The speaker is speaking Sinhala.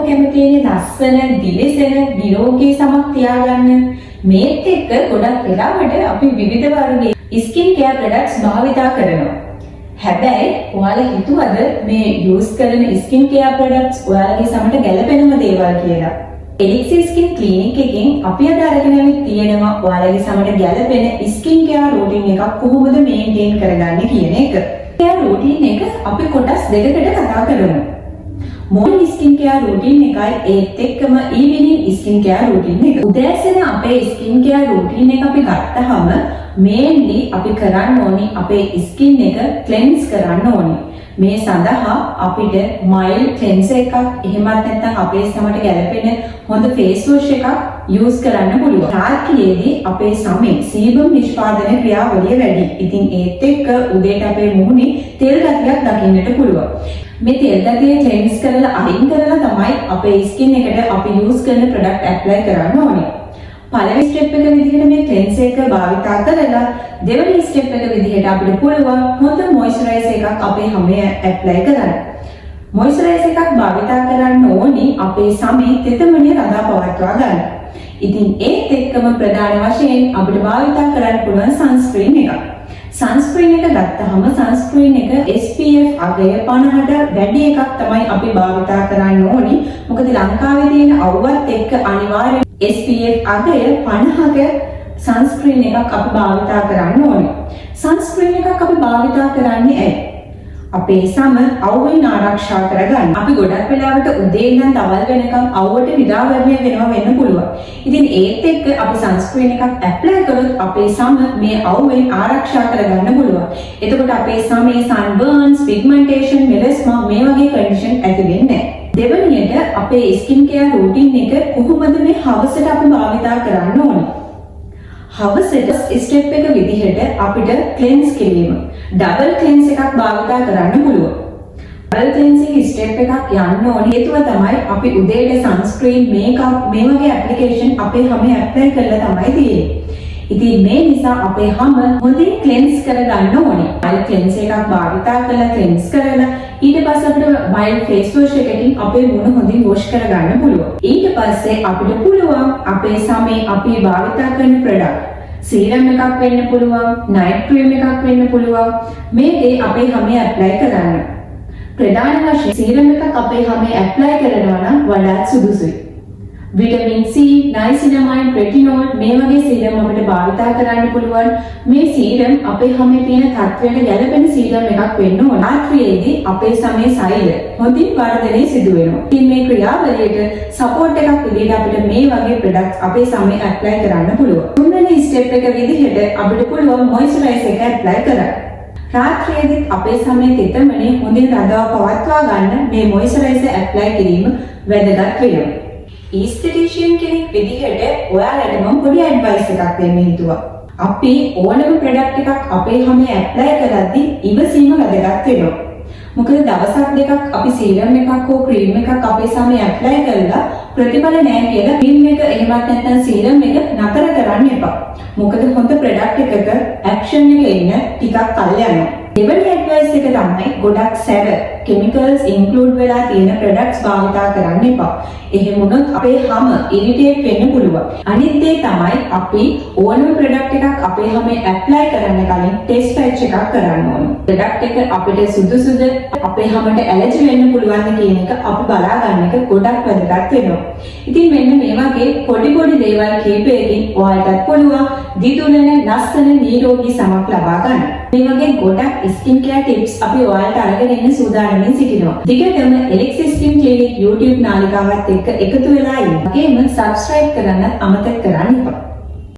කැමතිනේ ලස්සන, දිලිසෙන, නිරෝගී සමක් තියාගන්න. මේත් එක්ක ගොඩක් වෙලාවට අපි විවිධ වර්ගයේ ස්කින් කෙයාර් ප්‍රොඩක්ට්ස් භාවිතා කරනවා. හැබැයි ඔයාලා හිතුවද මේ යූස් කරන ස්කින් කෙයාර් ප්‍රොඩක්ට්ස් ඔයාලගේ සමට ගැලපෙනම දේවල් කියලා? එලික්සිර් ස්කින් ක්ලිනික් එකෙන් අපි අද අරගෙන ආවෙත් තියෙනවා ඔයාලගේ සමට ගැලපෙන ස්කින් කෙයාර් රූටින් එකක් කොහොමද මේන්ටේන් කරගන්නේ කියන එක. කෙයාර් රූටින් එක අපි කොටස් දෙකකට කතා කරමු. මොර්නින් ස්කින් කෙයාර් රූටින් එකයි ඒත් එක්කම ඊවිනින් ස්කින් කෙයාර් රූටින් එක. උදෑසන අපේ ස්කින් කෙයාර් රූටින් එක අපි ගත්තාම මේන්ලි අපි කරන්න ඕනි අපේ ස්කින් එක ක්ලෙන්ස් කරන්න ඕනි. මේ සඳහා අපිට මයිල්ඩ් ක්ලෙන්සර් එකක් එහෙමත් නැත්නම් අපේ සමට ගැලපෙන හොඳ ෆේස් වොෂ් එකක් යූස් කරන්න පුළුවන්. රාත්‍රියේදී අපේ සමේ සීබම් නිෂ්පාදන ක්‍රියාවලිය වැඩි. ඉතින් ඒත් එක්ක උදේට අපේ මුහුණේ තෙල් ගතියක් දකින්නට පුළුවන්. මේ තෙල් ගතිය ක්ලෙන්ස් කරලා අයින් කරලා තමයි අපේ ස්කින් එකට අපි යූස් කරන ප්‍රොඩක්ට් ඇප්ලයි කරන්න ඕනේ. පළවෙනි ස්ටෙප් එක විදිහට මේ ක්ලෙන්සර් එක භාවිතා කරලා දෙවෙනි ස්ටෙප් එක විදිහට අපිට පුළුවන් හොඳ මොයිස්චරයිසර් එකක් අපේ හැමේ ඇප්ලයි කරන්න. මොයිස්චරයිසර් එකක් භාවිතා කරන්න ඕනි අපේ සමේ තෙතමනය රඳා පවත්වා ගන්න. ඉතින් ඒත් එක්කම ප්‍රධාන වශයෙන් අපිට භාවිතා කරන්න පුළුවන් සන්ස්ක්‍රීන් එකක්. සන්ස්ක්‍රීන් එක ගත්තාම සන්ස්ක්‍රීන් එක SPF අගය 50ට වැඩි එකක් තමයි අපි භාවිතා කරන්න ඕනි. මොකද ලංකාවේ තියෙන අවුවත් එක්ක අනිවාර්යයෙන් SPF අගය 50ක සන්ස්ක්‍රීන් එකක් අපි භාවිතා කරන්න ඕනේ. සන්ස්ක්‍රීන් එකක් අපි භාවිතා කරන්නේ ඇයි? අපේ සම අවුවෙන් ආරක්ෂා කරගන්න. අපි ගොඩක් වෙලාවට උදේ ඉඳන් දවල් වෙනකම් අවුවට නිදාගන්න වෙනවා වෙන්න පුළුවන්. ඉතින් ඒත් එක්ක අපි සන්ස්ක්‍රීන් එකක් ඇප්ලයි කළොත් අපේ සම මේ අවුවෙන් ආරක්ෂා කරගන්න පුළුවන්. එතකොට අපේ සමේ සන්බර්න්ස්, පිග්මන්ටේෂන්, මෙලස්මා මේ වගේ කන්ඩිෂන් ඇති වෙන්නේ නැහැ. දෙවැනියට අපේ ස්කින් කෙයාර් රූටින් එක කොහොමද මේ හවසට අපි භාවිතා කරන්න ඕනේ? හවසට ස්ටෙප් එක විදිහට අපිට ක්ලෙන්ස් කිරීම ඩබල් ක්ලෙන්ස් එකක් භාවිතා කරන්න පුළුවන්. ඩබල් ක්ලෙන්සිං ස්ටෙප් එකක් යන්න ඕනේ. හේතුව තමයි අපි උදේට සන්ස්ක්‍රීන්, මේකප් මේ වගේ ඇප්ලිකේෂන් අපේ හැමේ ඇප්ලයි කරලා තමයි තියෙන්නේ. ඉතින් මේ නිසා අපේ හැම හොඳින් ක්ලෙන්ස් කරගන්න ඕනේ. මයිල්ඩ් ක්ලෙන්ස් එකක් භාවිතා කරලා ක්ලෙන්ස් කරලා ඊට පස්සේ අපිට මයිල්ඩ් ෆේස් වොෂ් එකකින් අපේ මුණ හොඳින් වොෂ් කරගන්න පුළුවන්. ඊට පස්සේ අපිට පුළුවන් අපේ සමේ අපි භාවිතා කරන ප්‍රොඩක්ට් සීරම් එකක් වෙන්න පුළුවන්, නයිට් ක්‍රීම් එකක් වෙන්න පුළුවන්. මේ දේ අපේ හැමේ ඇප්ලයි කරන්න. ප්‍රධාන වශයෙන් සීරම් එකක් අපේ හැමේ ඇප්ලයි කරනවා නම් වඩාත් සුදුසුයි. විටමින් C, නයිසිනමයින්, රෙටිනෝල් මේ වගේ සීරම් අපිට භාවිතා කරන්න පුළුවන්. මේ සීරම් අපේ හැමේ තියෙන තත්ත්වයට ගැලපෙන සීරම් එකක් වෙන්න ඕන. රාත්‍රියේදී අපේ සමේ සෛල හොඳින් වර්ධනය සිදු වෙනවා. ඉතින් මේ ක්‍රියාවලියට සපෝට් එකක් විදිහට අපිට මේ වගේ ප්‍රොඩක්ට්ස් අපේ සමේ ඇප්ලයි කරන්න පුළුවන්. තුන්වෙනි ස්ටෙප් එක විදිහට අපිට පුළුවන් මොයිස්චරයිසර් එක ඇප්ලයි කරන්න. රාත්‍රියේදී අපේ සමේ තෙතමනේ හොඳින් රඳවා පවත්වා ගන්න මේ මොයිස්චරයිසර් ඇප්ලයි කිරීම වැදගත් වෙනවා. ඊස්තටිෂියන් කෙනෙක් විදිහට ඔයාලට මම පොඩි ඇඩ්වයිස් එකක් දෙන්න හිතුවා. අපි ඕනම ප්‍රොඩක්ට් එකක් අපේ හැමේ ඇප්ලයි කරද්දී ඉවසීම වැදගත් වෙනවා. මොකද දවසක් දෙකක් අපි සීරම් එකක් හෝ ක්‍රීම් එකක් අපේ සමේ ඇප්ලයි කරලා ප්‍රතිඵල නැහැ කියලා ක්‍රීම් එක එහෙමත් නැත්නම් සීරම් එක නතර කරන්න එපා. මොකද හොඳ ප්‍රොඩක්ට් එකක ඇක්ෂන් එක එන්න ටිකක් කල් යනවා. දෙවැනි ඇඩ්වයිස් එක තමයි ගොඩක් සැර කෙමිකල්ස් ඉන්ක්ලූඩ් වෙලා තියෙන ප්‍රොඩක්ට්ස් භාවිතා කරන්න එපා. එහෙම වුණොත් අපේ හැම ඉරිටේට් වෙන්න පුළුවන්. අනිත් දේ තමයි අපි ඕනම ප්‍රොඩක්ට් එකක් අපේ හැමේ ඇප්ලයි කරන්න කලින් ටෙස්ට් පැච් එකක් කරන්න ඕනේ. ප්‍රොඩක්ට් එක අපිට සුදුසුද අපේ හැමට ඇලර්ජි වෙන්න පුළුවන්ද කියන එක අපි බලා ගන්න එක ගොඩක් වැදගත් වෙනවා. ඉතින් මෙන්න මේ වගේ පොඩි දේවල් කීපයකින් ඔයාලටත් පුළුවන් දිදුලන ලස්සන නිරෝගී සමක් ලබා ගන්න. මේ වගේ ගොඩක් ස්කින් කෙයාර් ටිප්ස් අපි ඔයාලට අරගෙන එන්න සූදානම්ෙන් සිටිනවා. දිගටම එලික්සිර් ස්කින් ක්ලිනික් YouTube නාලිකාවත් එක්ක එකතු වෙලා ඉන්න. ඒකෙම subscribe කරන්න අමතක කරන්න එපා.